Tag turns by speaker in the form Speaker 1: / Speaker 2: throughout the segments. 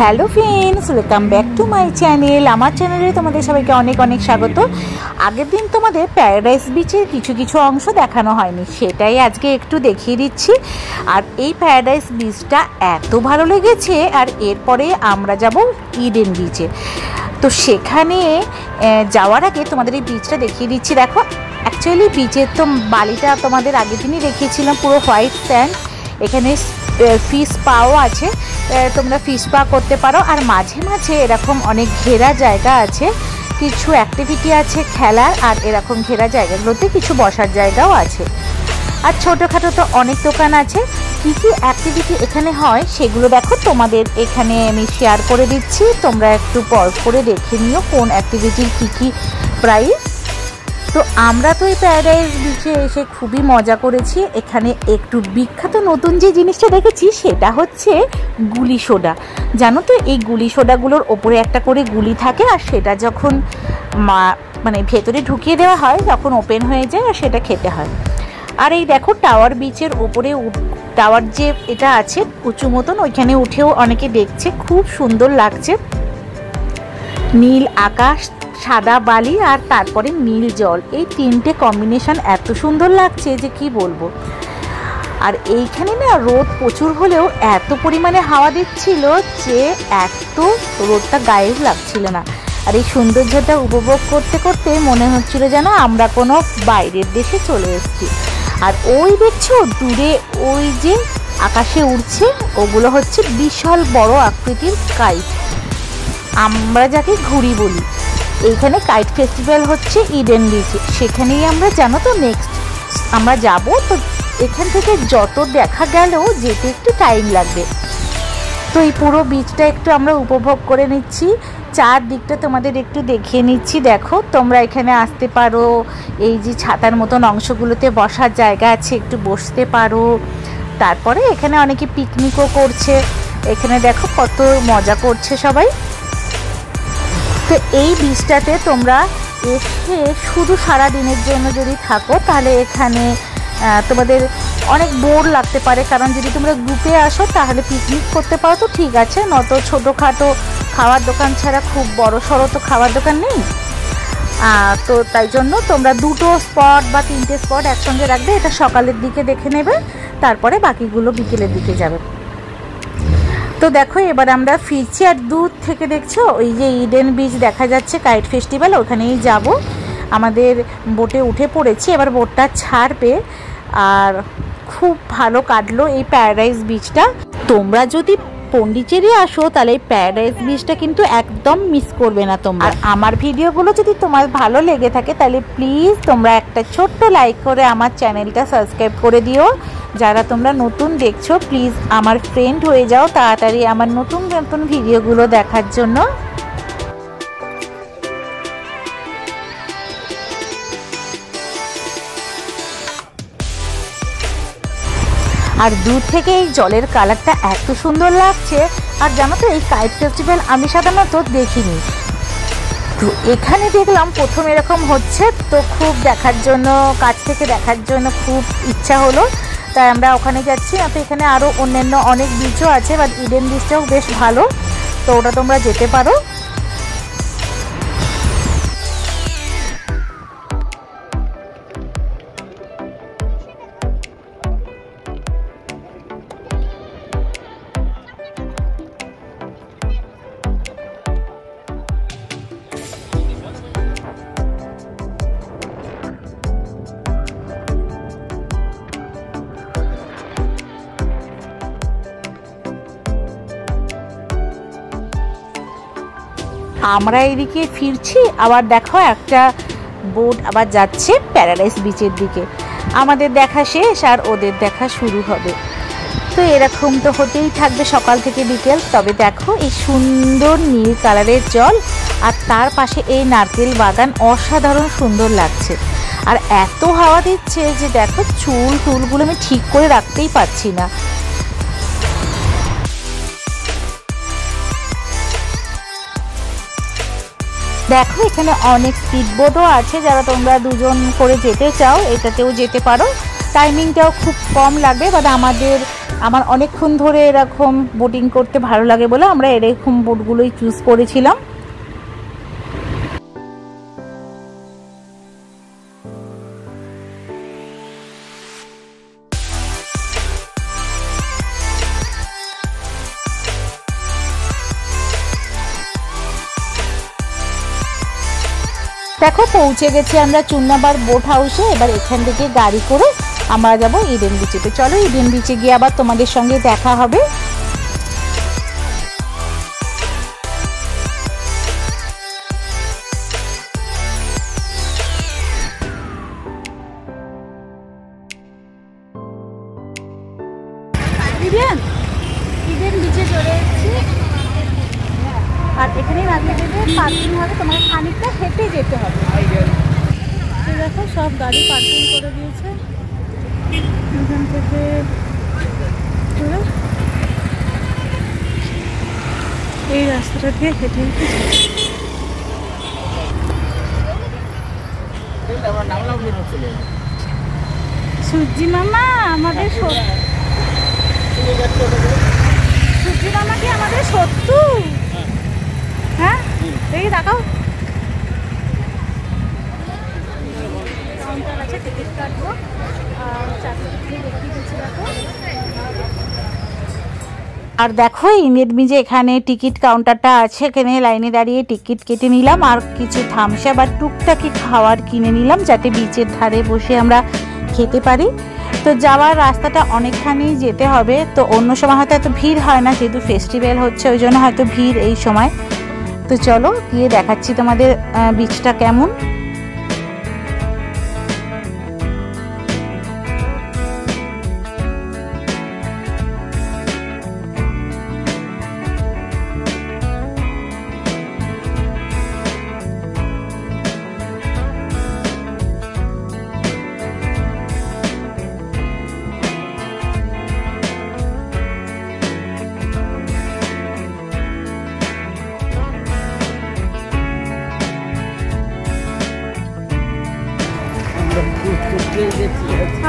Speaker 1: Hello friends, welcome back to my channel. আমার চ্যানেলে তোমাদের সবাইকে অনেক অনেক স্বাগত। আগের দিন তোমাদের প্যারাডাইস বিচের কিছু কিছু অংশ দেখানো হয়নি, সেটাই আজকে একটু দেখিয়ে দিচ্ছি। আর এই প্যারাডাইস বিচটা এত ভালো লেগেছে। আর এরপরে আমরা যাব ইডেন বিচে। তো সেখানে যাওয়ার আগে তোমাদের এই বিচটা দেখিয়ে দিচ্ছি। দেখো, অ্যাকচুয়ালি বিচের তো বালিটা তোমাদের আগের দিনই দেখিয়েছিলাম, পুরো হোয়াইট স্যান্ড। এখানে ফিশ পাও আছে, তোমরা ফিশ পা করতে পারো। আর মাঝে মাঝে এরকম অনেক ঘেরা জায়গা আছে, কিছু অ্যাক্টিভিটি আছে খেলার। আর এরকম ঘেরা জায়গাগুলোতে কিছু বসার জায়গাও আছে। আর ছোটোখাটো তো অনেক দোকান আছে। কী কী অ্যাক্টিভিটি এখানে হয় সেগুলো দেখো, তোমাদের এখানে আমি শেয়ার করে দিচ্ছি। তোমরা একটু পজ করে দেখে নিও কোন অ্যাক্টিভিটির কী কী প্রাইস। তো আমরা তো এই প্যারাডাইস বিচে এসে খুবই মজা করেছি। এখানে একটু বিখ্যাত নতুন যে জিনিসটা দেখেছি সেটা হচ্ছে গুলি সোডা। জানো তো, এই গুলি সোডাগুলোর ওপরে একটা করে গুলি থাকে, আর সেটা যখন মানে ভেতরে ঢুকিয়ে দেওয়া হয় তখন ওপেন হয়ে যায়, আর সেটা খেতে হয়। আর এই দেখো, টাওয়ার বিচের ওপরে টাওয়ার যে এটা আছে উঁচু মতন, ওইখানে উঠেও অনেকে দেখছে, খুব সুন্দর লাগছে। নীল আকাশ, সাদা বালি, আর তারপরে নীল জল, এই তিনটে কম্বিনেশন এত সুন্দর লাগছে যে কি বলবো। আর এইখানে না রোদ প্রচুর হলেও এত পরিমাণে হাওয়া দিচ্ছিল যে এত রোদটা গায়েও লাগছিল না। আর এই সৌন্দর্যটা উপভোগ করতে করতে মনে হচ্ছিল যেন আমরা কোনো বাইরের দেশে চলে এসেছি। আর ওই দেখছো দূরে ওই যে আকাশে উড়ছে, ওগুলো হচ্ছে বিশাল বড় আকৃতির কাইট, আমরা যাকে ঘুড়ি বলি। এইখানে কাইট ফেস্টিভ্যাল হচ্ছে ইডেন বিচে, সেখানেই আমরা জানো তো নেক্সট আমরা যাব। তো এখান থেকে যত দেখা গেলেও যেতে একটু টাইম লাগবে। তো এই পুরো বিচটা একটু আমরা উপভোগ করে নিচ্ছি, চারদিকটা তোমাদের একটু দেখিয়ে নিচ্ছি। দেখো, তোমরা এখানে আসতে পারো, এই যে ছাতার মতন অংশগুলোতে বসার জায়গা আছে, একটু বসতে পারো। তারপরে এখানে অনেকে পিকনিকও করছে, এখানে দেখো কত মজা করছে সবাই। তো এই বিচটাতে তোমরা এসে শুধু সারা দিনের জন্য যদি থাকো তাহলে এখানে তোমাদের অনেক বোর লাগতে পারে। কারণ যদি তোমরা গ্রুপে আসো তাহলে পিকনিক করতে পারো, তো ঠিক আছে, নত ছোটোখাটো খাওয়ার দোকান ছাড়া খুব বড় সড়ো তো খাওয়ার দোকান নেই। তো তাই জন্য তোমরা দুটো স্পট বা তিনটে স্পট একসঙ্গে রাখবে। এটা সকালের দিকে দেখে নেবে, তারপরে বাকিগুলো বিকেলের দিকে যাবে। তো দেখো, এবার আমরা ফিরছি। আর দূর থেকে দেখছো ওই যে ইডেন বিচ দেখা যাচ্ছে, কাইট ফেস্টিভ্যাল, ওখানেই যাব। আমাদের বোটে উঠে পড়েছি, এবার বোটটা ছাড়বে। আর খুব ভালো কাটলো এই প্যারাডাইস বিচটা। তোমরা যদি পন্ডিচেরি আসো তাহলে এই প্যারাডাইস বিচটা কিন্তু একদম মিস করবে না তোমরা। আর আমার ভিডিওগুলো যদি তোমার ভালো লেগে থাকে তাহলে প্লিজ তোমরা একটা ছোট্ট লাইক করে আমার চ্যানেলটা সাবস্ক্রাইব করে দিও। যারা তোমরা নতুন দেখছো প্লিজ আমার ফ্রেন্ড হয়ে যাও তাড়াতাড়ি আমার নতুন নতুন ভিডিওগুলো দেখার জন্য। আর দূর থেকে এই জলের কালারটা এত সুন্দর লাগছে। আর জানো তো, এই কাইট ফেস্টিভ্যাল আমি সাধারণত দেখিনি, তো এখানে দেখলাম প্রথম এরকম হচ্ছে, তো খুব দেখার জন্য, কাছ থেকে দেখার জন্য খুব ইচ্ছা হলো, তাই আমরা ওখানে যাচ্ছি। না তো এখানে আরও অন্যান্য অনেক বিচও আছে, বাট ইডেন বিচটাও বেশ ভালো, তো ওটা তোমরা যেতে পারো। আমরা এদিকে ফিরছি, আবার দেখো একটা বোট আবার যাচ্ছে প্যারাডাইস বিচের দিকে। আমাদের দেখা শেষ আর ওদের দেখা শুরু হবে। তো এরকম তো হতেই থাকবে সকাল থেকে বিকেল। তবে দেখো এই সুন্দর নীল কালারের জল, আর তার পাশে এই নারকেল বাগান, অসাধারণ সুন্দর লাগছে। আর এত হাওয়া দিচ্ছে যে দেখো চুলগুলো আমি ঠিক করে রাখতেই পারছি না। দেখো, এখানে অনেক স্পিড বোটও আছে, যারা তোমরা দুজন করে যেতে চাও এটাতেও যেতে পারো। টাইমিংটাও খুব কম লাগবে, বাট আমাদের আমার অনেকক্ষণ ধরে এরকম বোটিং করতে ভালো লাগে বলে আমরা এরকম বোটগুলোই চুজ করেছিলাম। দেখো পৌঁছে গেছি আমরা চুন্নাবার বোট হাউসে। এবার এখান থেকে গাড়ি করে আমরা যাব ইডেন বিচে। তো চলো ইডেন বিচে গিয়ে আবার তোমাদের সঙ্গে দেখা হবে। ইডেন বিচে চলে এসেছি, আর এখানেই নামিয়ে দেবে, পার্কিং হবে, তোমাকে খানিকটা হেঁটে যেতে হবে। দেখো সব গাড়ি পার্কিং করে দিয়েছে, এখান থেকে এই রাস্তাটা দিয়ে হেঁটে হেঁটে সূর্যি মামা আমাদের সূর্যি মামা কি আমাদের সত্যু? হ্যাঁ দেখি দেখাও। কাউন্টার আছে, টিকিট কাটবো। আর দেখো ইডেন বিচে এখানে টিকিট কাউন্টারটা আছে, এখানে লাইনে দাঁড়িয়ে টিকিট কেটে নিলাম আর কিছু থামসা বা টুকটাকি খাবার কিনে নিলাম যাতে বিচের ধারে বসে আমরা খেতে পারি। তো যাওয়ার রাস্তাটা অনেকখানি যেতে হবে, তো অন্য সময় হয়তো এত ভিড় হয় না, যেহেতু ফেস্টিভ্যাল হচ্ছে ওই জন্য হয়তো ভিড় এই সময়। তো চলো গিয়ে দেখাচ্ছি তোমাদের বিচটা কেমন।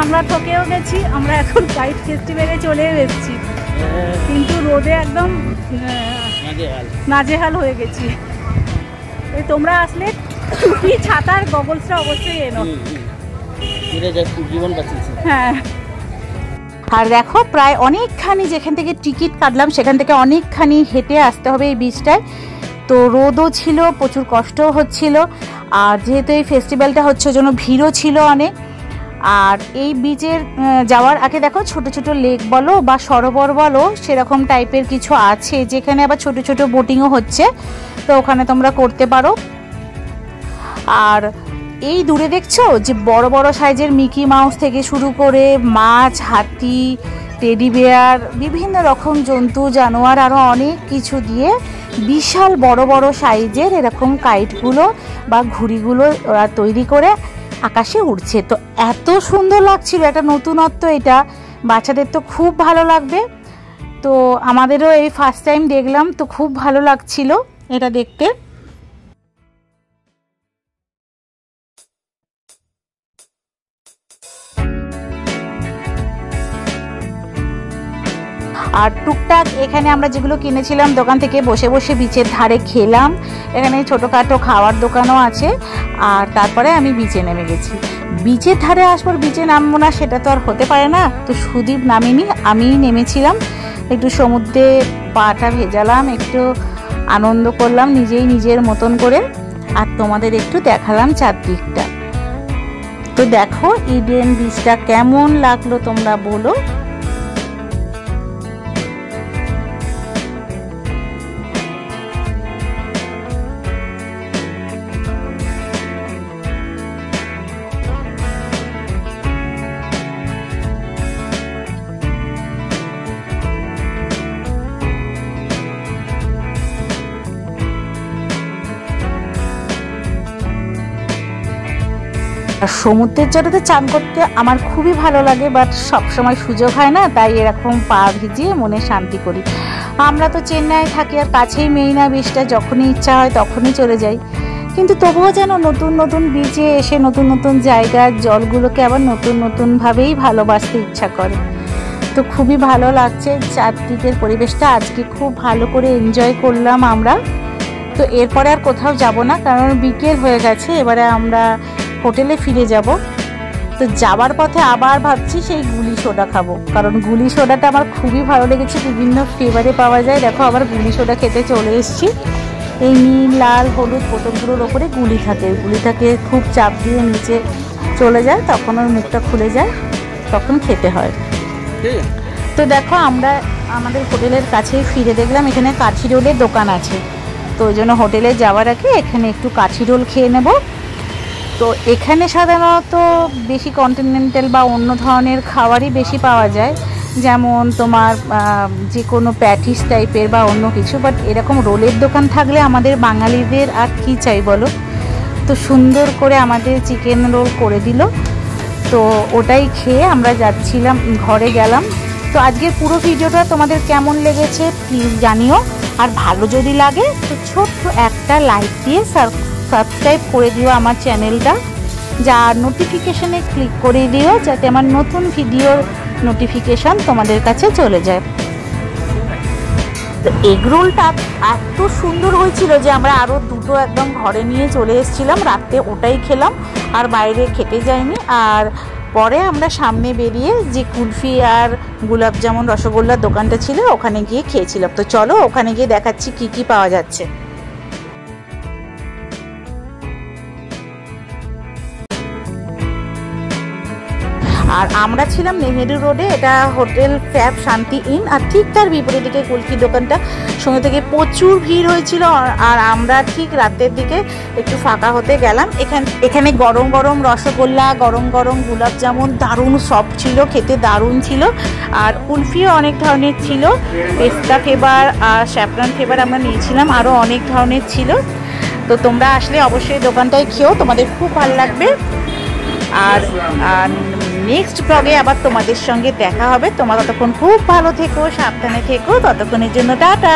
Speaker 1: আমরা ঠকেও গেছি, আমরা এখন কাইট ফেস্টিভ্যালে চলে এসেছি, কিন্তু রোদে একদম নাজেহাল হয়ে গেছি। এই তোমরা আসলে কি ছাতার গগলসটা অবশ্যই এনো, জীবন বাঁচিয়েছে। হ্যাঁ, আর দেখো প্রায় অনেকখানি যেখান থেকে টিকিট কাটলাম সেখান থেকে অনেকখানি হেঁটে আসতে হবে এই বিচটায়। তো রোদও ছিল, প্রচুর কষ্টও হচ্ছিল, আর যেহেতু এই ফেস্টিভ্যালটা হচ্ছে ওই জন্য ভিড়ও ছিল অনেক। আর এই বিচের যাওয়ার আগে দেখো ছোট ছোট লেক বলো বা সরোবর বলো সেরকম টাইপের কিছু আছে, যেখানে আবার ছোট ছোট বোটিংও হচ্ছে, তো ওখানে তোমরা করতে পারো। আর এই দূরে দেখছো যে বড় বড় সাইজের মিকি মাউস থেকে শুরু করে মাছ, হাতি, টেডি বেয়ার, বিভিন্ন রকম জন্তু জানোয়ার আরও অনেক কিছু দিয়ে বিশাল বড় বড় সাইজের এরকম কাইটগুলো বা ঘুড়িগুলো ওরা তৈরি করে আকাশে উড়ছে। তো এত সুন্দর লাগছিল, একটা নতুনত্ব, এটা বাচ্চাদের তো খুব ভালো লাগবে। তো আমাদেরও এই ফার্স্ট টাইম দেখলাম, তো খুব ভালো লাগছিল এটা দেখতে। আর টুকটাক এখানে আমরা যেগুলো কিনেছিলাম দোকান থেকে বসে বসে বিচের ধারে খেলাম। এখানে ছোটোখাটো খাওয়ার দোকানও আছে। আর তারপরে আমি বিচে নেমে গেছি। বিচের ধারে আসবার বিচে নামবো না সেটা তো আর হতে পারে না, তো সুদীপ নামিনি, আমিই নেমেছিলাম। একটু সমুদ্রে পাটা ভেজালাম, একটু আনন্দ করলাম নিজেই নিজের মতন করে, আর তোমাদের একটু দেখালাম চারদিকটা। তো দেখো ইডেন বিচটা কেমন লাগলো তোমরা বলো। আর সমুদ্রের জলেতে চান করতে আমার খুবই ভালো লাগে, বাট সবসময় সুযোগ হয় না, তাই এরকম পা ভিজিয়ে মনে শান্তি করি। আমরা তো চেন্নাই থাকি আর কাছেই মেরিনা বিচটা, যখনই ইচ্ছা হয় তখনই চলে যাই, কিন্তু তবুও যেন নতুন নতুন বিচে এসে নতুন নতুন জায়গার জলগুলোকে আবার নতুন নতুনভাবেই ভালোবাসতে ইচ্ছা করে। তো খুবই ভালো লাগছে চারদিকের পরিবেশটা। আজকে খুব ভালো করে এনজয় করলাম আমরা। তো এরপরে আর কোথাও যাব না, কারণ বিকেল হয়ে গেছে। এবারে আমরা হোটেলে ফিরে যাব। তো যাওয়ার পথে আবার ভাবছি সেই গুলি সোডা খাবো, কারণ গুলি সোডাটা আমার খুবই ভালো লেগেছে। বিভিন্ন ফ্লেভারে পাওয়া যায়। দেখো আবার গুলি সোডা খেতে চলে এসেছি। এই নীল লাল হলুদ বোতলগুলোর ওপরে গুলি থাকে, গুলিটাকে খুব চাপ দিয়ে নিচে চলে যায়, তখন ওর মুখটা খুলে যায়, তখন খেতে হয়। তো দেখো আমরা আমাদের হোটেলের কাছেই ফিরে দেখলাম এখানে কাঠি রোলের দোকান আছে। তো ওই জন্য হোটেলে যাওয়ার আগে এখানে একটু কাঠি রোল খেয়ে নেব। তো এখানে সাধারণত বেশি কন্টিনেন্টাল বা অন্য ধরনের খাবারই বেশি পাওয়া যায়, যেমন তোমার যে কোনো প্যাটিস টাইপের বা অন্য কিছু। বাট এরকম রোলের দোকান থাকলে আমাদের বাঙালিদের আর কি চাই বলো। তো সুন্দর করে আমাদের চিকেন রোল করে দিল। তো ওটাই খেয়ে আমরা যাচ্ছিলাম, ঘরে গেলাম। তো আজকের পুরো ভিডিওটা তোমাদের কেমন লেগেছে প্লিজ জানিও। আর ভালো যদি লাগে তো ছোট্ট একটা লাইক দিয়ে সাবস্ক্রাইব করে দিও আমার চ্যানেলটা, যা নোটিফিকেশানে ক্লিক করে দিও, যাতে আমার নতুন ভিডিওর নোটিফিকেশান তোমাদের কাছে চলে যায়। তো এগ রোলটা এত সুন্দর হয়েছিল যে আমরা আরও দুটো একদম ঘরে নিয়ে চলে এসেছিলাম। রাতে ওটাই খেলাম, আর বাইরে খেতে যাইনি। আর পরে আমরা সামনে বেরিয়ে যে কুলফি আর গোলাপ জামুন রসগোল্লার দোকানটা ছিল ওখানে গিয়ে খেয়েছিলাম। তো চলো ওখানে গিয়ে দেখাচ্ছি কি কি পাওয়া যাচ্ছে। আর আমরা ছিলাম নেহেরু রোডে, এটা হোটেল ফ্যাব শান্তি ইন, আর ঠিক তার বিপরীত দিকে কুলফি দোকানটা। সঙ্গে থেকে প্রচুর ভিড় হয়েছিল, আর আমরা ঠিক রাতের দিকে একটু ফাঁকা হতে গেলাম। এখানে গরম গরম রসগোল্লা, গরম গরম গোলাপ জামুন, দারুণ সফট ছিল, খেতে দারুণ ছিল। আর কুলফিও অনেক ধরনের ছিল, পেস্তা ফ্লেভার আর স্যাফরন ফ্লেভার আমরা নিয়েছিলাম, আরও অনেক ধরনের ছিল। তো তোমরা আসলে অবশ্যই দোকানটায় খেও, তোমাদের খুব ভালো লাগবে। আর নেক্সট ব্লগে আবার তোমাদের সঙ্গে দেখা হবে। তোমরা ততক্ষণ খুব ভালো থেকো, সাবধানে থেকো। ততক্ষণের জন্য টাটা।